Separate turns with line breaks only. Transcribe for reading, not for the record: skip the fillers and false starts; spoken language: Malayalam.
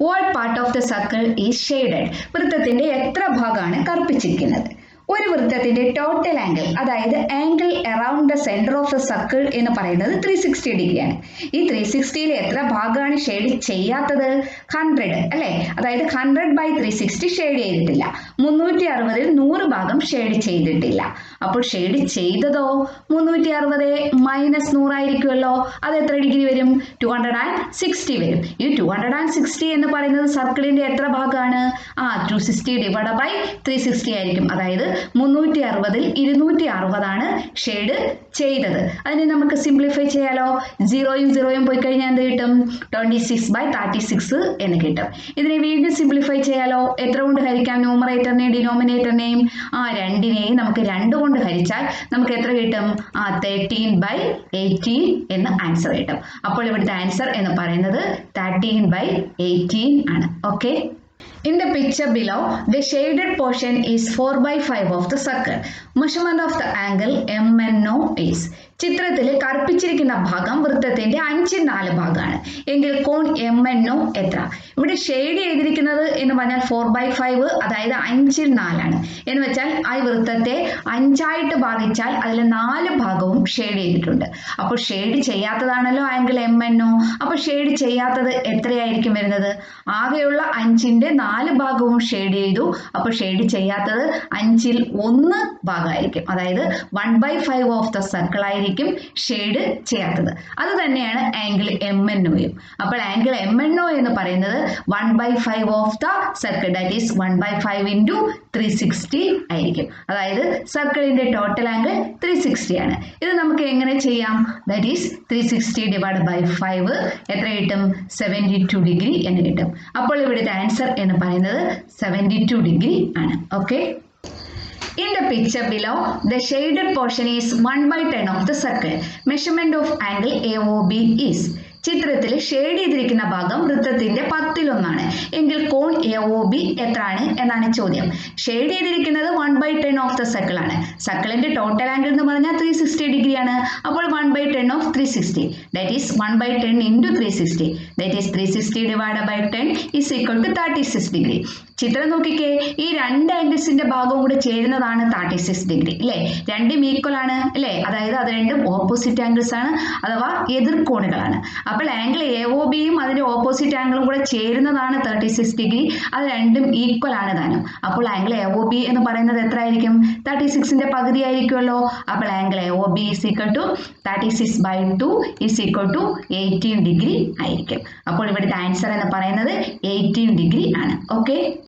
What part of the circle is shaded? വൃത്തത്തിന്റെ എത്ര ഭാഗമാണ് കറുപ്പിച്ചിരിക്കുന്നത്? ഒരു വൃത്തത്തിന്റെ ടോട്ടൽ ആംഗിൾ, അതായത് angle around the centre of the circle എന്ന് പറയുന്നത് 360 ഡിഗ്രിയാണ്. ഈ 360യിൽ എത്ര ഭാഗമാണ് ഷെയ്ഡ് ചെയ്യാത്തത്? 100 അല്ലേ? അതായത് 100/360 ഷെയ്ഡ് ചെയ്തിട്ടില്ല. 360ൽ 100 ഭാഗം ഷെയ്ഡ് ചെയ്തിട്ടില്ല. അപ്പോൾ ഷെയ്ഡ് ചെയ്തതോ 360 മൈനസ് 100 ആയിരിക്കുമല്ലോ. അത് എത്ര ഡിഗ്രി വരും? 260 വരും. ഈ 260 എന്ന് പറയുന്നത് സർക്കിളിന്റെ എത്ര ഭാഗമാണ്? 260 ഡിവൈഡ് ബൈ 360 ആയിരിക്കും. അതായത് 360ൽ 260 ആണ് ഷെയ്ഡ് ചെയ്തത്. അതിനെ നമുക്ക് സിംപ്ലിഫൈ ചെയ്യാലോ. 0യും 0യും പോയി കഴിഞ്ഞാൽ എന്ത് കിട്ടും? 26/36 എന്ന് കിട്ടും. ഇതിനെ വീണ്ടും സിംപ്ലിഫൈ ചെയ്യാലോ. എത്ര കൊണ്ട് ഹരിക്കാം? ന്യൂമറേറ്ററിനെയും ഡിനോമിനേറ്ററിനെയും രണ്ടിനെയും നമുക്ക് 2 കൊണ്ട് ഹരിച്ചാൽ നമുക്ക് എത്ര കിട്ടും? 13/18 എന്ന് ആൻസർ കിട്ടും. അപ്പോൾ ഇവിടുത്തെ ആൻസർ എന്ന് പറയുന്നത് 13/18 ആണ്. Okay. In the picture below, the shaded portion is 4/5 of the circle. Measurement of the angle MNO is. ചിത്രത്തിൽ കറുപ്പിച്ചിരിക്കുന്ന ഭാഗം വൃത്തത്തിന്റെ 5/4 ഭാഗമാണ്. എങ്കിൽ കോൺ MNO എത്ര? ഇവിടെ ഷെയ്ഡ് ചെയ്തിരിക്കുന്നത് എന്ന് പറഞ്ഞാൽ 4/5, അതായത് 5/4 ആണ്. എന്ന് വെച്ചാൽ ആ വൃത്തത്തെ 5ആയിട്ട് ഭാഗിച്ചാൽ അതിൽ 4 ഭാഗവും ഷെയ്ഡ് ചെയ്തിട്ടുണ്ട്. അപ്പോൾ ഷെയ്ഡ് ചെയ്യാത്തതാണല്ലോ ആംഗിൾ MNO. അപ്പോൾ ഷെയ്ഡ് ചെയ്യാത്തത് എത്രയായിരിക്കും വരുന്നത്? ആകെയുള്ള 5ന്റെ 4 ഭാഗവും ഷെയ്ഡ് ചെയ്തു. അപ്പോൾ ഷെയ്ഡ് ചെയ്യാത്തത് 5ൽ 1 ഭാഗമായിരിക്കും. അതായത് 1/5 ഓഫ് ദ സർക്കിൾ ആയിരിക്കും ഷെയ്ഡ് ചെയ്യാത്തത്. അത് തന്നെയാണ് ആംഗിൾ MNOയും. അപ്പോൾ ആംഗിൾ MNO എന്ന് പറയുന്നത് 1/5 of the circle, that is 1/5 into 360 ആയിരിക്കും. അതായത് സർക്കിളിന്റെ ടോട്ടൽ ആംഗിൾ 360 ആണ്. ഇത് നമുക്ക് എങ്ങനെ ചെയ്യാം? ദാറ്റ് ഈസ് 360 ഡിവൈഡ് ബൈ 5 എത്ര കിട്ടും? 72 ഡിഗ്രി എന്ന് കിട്ടും. അപ്പോൾ ഇവിടുത്തെ ആൻസർ എന്ന് പറയുന്നത് 72 ഡിഗ്രി ആണ്. Okay. In the picture below, the shaded portion is 1/10 of the circle. Measurement of angle AOB is. ചിത്രത്തിൽ ഷെയ്ഡ് ചെയ്തിരിക്കുന്ന ഭാഗം വൃത്തത്തിന്റെ 10/1 എങ്കിൽ കോൺ AOB എത്രയാണ് എന്നാണ് ചോദ്യം. ഷെയ്ഡ് ചെയ്തിരിക്കുന്നത് 1/10 ഓഫ് ദ സർക്കിൾ ആണ്. സർക്കിളിന്റെ ടോട്ടൽ ആംഗിൾ എന്ന് പറഞ്ഞാൽ 360 ഡിഗ്രിയാണ്. അപ്പോൾ 1/10 of 360, that is 1/10 into 360, that is 360 divide by 10 is equal to 36 degree. ചിത്രം നോക്കിക്കേ, ഈ 2 ആംഗിൾസിന്റെ ഭാഗവും കൂടെ ചേരുന്നതാണ് 36 ഡിഗ്രി അല്ലേ? രണ്ടും ഈക്വൽ ആണ് അല്ലേ? അതായത് അത് രണ്ടും ഓപ്പോസിറ്റ് ആംഗിൾസ് ആണ്, അഥവാ എതിർകോണുകളാണ്. അപ്പോൾ ആംഗിൾ AOBയും അതിന്റെ ഓപ്പോസിറ്റ് ആംഗിളും കൂടെ ചേരുന്നതാണ് 36 ഡിഗ്രി. അത് രണ്ടും ഈക്വൽ ആണ് താനും. അപ്പോൾ ആംഗിൾ AOB എന്ന് പറയുന്നത് എത്ര ആയിരിക്കും? 36ന്റെ പകുതി ആയിരിക്കുമല്ലോ. അപ്പോൾ angle AOB is equal to 36/2 is equal to 18 degree ആയിരിക്കും. അപ്പോൾ ഇവിടുത്തെ ആൻസർ എന്ന് പറയുന്നത് 18 ഡിഗ്രി ആണ്. ഓക്കെ.